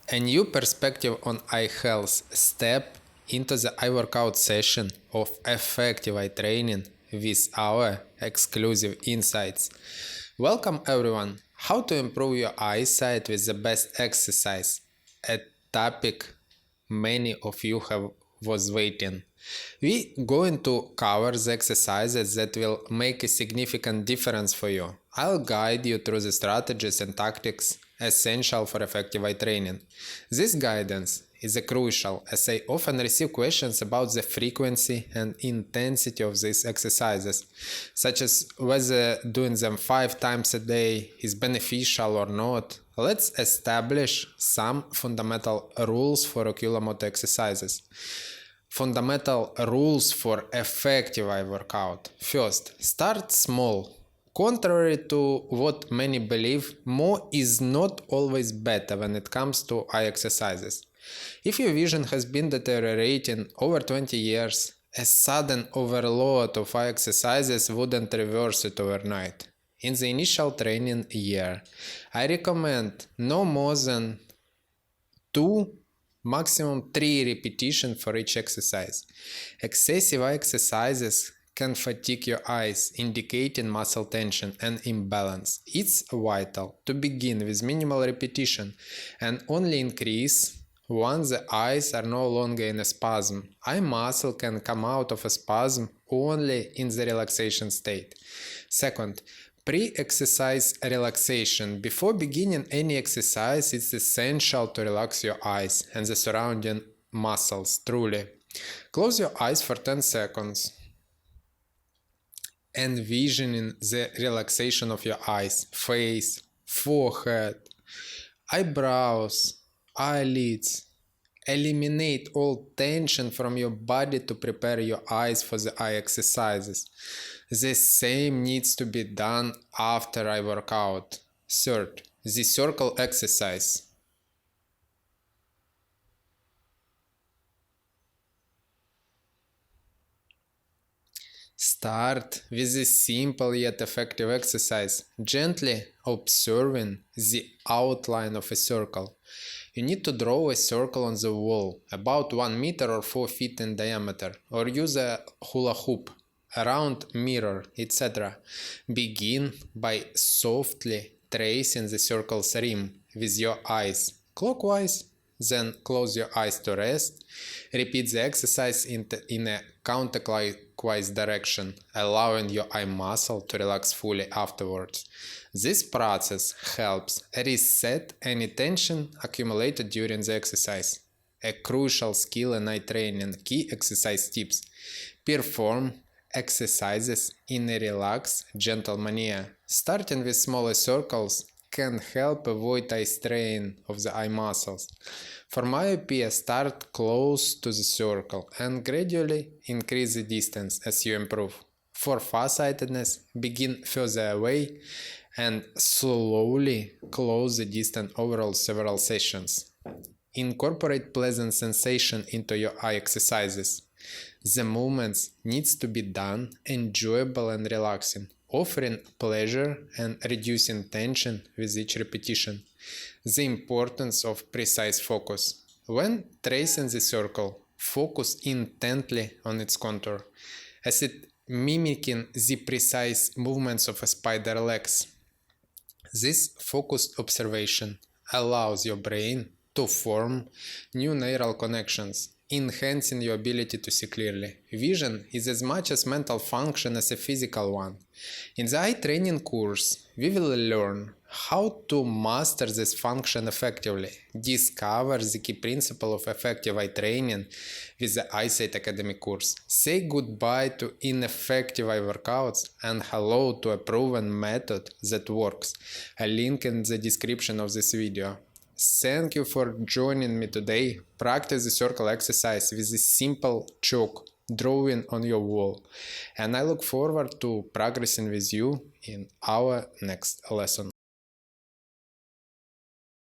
A new perspective on eye health. Step into the eye workout session of effective eye training with our exclusive insights. Welcome everyone. How to improve your eyesight with the best exercise. A topic many of you have was waiting. We going to cover the exercises that will make a significant difference for you. I'll guide you through the strategies and tactics essential for effective eye training. This guidance is crucial as I often receive questions about the frequency and intensity of these exercises, such as whether doing them 5 times a day is beneficial or not. Let's establish some fundamental rules for oculomotor exercises. Fundamental rules for effective eye workout. First, start small. Contrary to what many believe, more is not always better when it comes to eye exercises. If your vision has been deteriorating over 20 years, a sudden overload of eye exercises wouldn't reverse it overnight. In the initial training year, I recommend no more than 2, maximum 3 repetitions for each exercise. Excessive eye exercises can fatigue your eyes, indicating muscle tension and imbalance. It's vital to begin with minimal repetition and only increase once the eyes are no longer in a spasm. Eye muscle can come out of a spasm only in the relaxation state. Second, pre-exercise relaxation. Before beginning any exercise, it's essential to relax your eyes and the surrounding muscles truly. Close your eyes for 10 seconds. Envisioning the relaxation of your eyes, face, forehead, eyebrows, eyelids. Eliminate all tension from your body to prepare your eyes for the eye exercises. The same needs to be done after eye workout. Third, the circle exercise. Start with a simple yet effective exercise, gently observing the outline of a circle. You need to draw a circle on the wall, about 1 meter or 4 feet in diameter, or use a hula hoop, a round mirror, etc. Begin by softly tracing the circle's rim with your eyes clockwise. Then close your eyes to rest. Repeat the exercise in a counterclockwise direction, allowing your eye muscle to relax fully afterwards. This process helps reset any tension accumulated during the exercise. A crucial skill in eye training. Key exercise tips. Perform exercises in a relaxed, gentle manner. Starting with smaller circles can help avoid eye strain of the eye muscles. For myopia, start close to the circle and gradually increase the distance as you improve. For farsightedness, begin further away and slowly close the distance over several sessions. Incorporate pleasant sensation into your eye exercises. The movements needs to be done enjoyable and relaxing, offering pleasure and reducing tension with each repetition. The importance of precise focus. When tracing the circle, focus intently on its contour, as it mimicking the precise movements of a spider legs. This focused observation allows your brain to form new neural connections, enhancing your ability to see clearly. Vision is as much a mental function as a physical one. In the eye training course, we will learn how to master this function effectively, discover the key principle of effective eye training with the Eyesight Academy course, say goodbye to ineffective eye workouts and hello to a proven method that works. A link in the description of this video. Thank you for joining me today. Practice the circle exercise with a simple chalk drawing on your wall, and I look forward to progressing with you in our next lesson.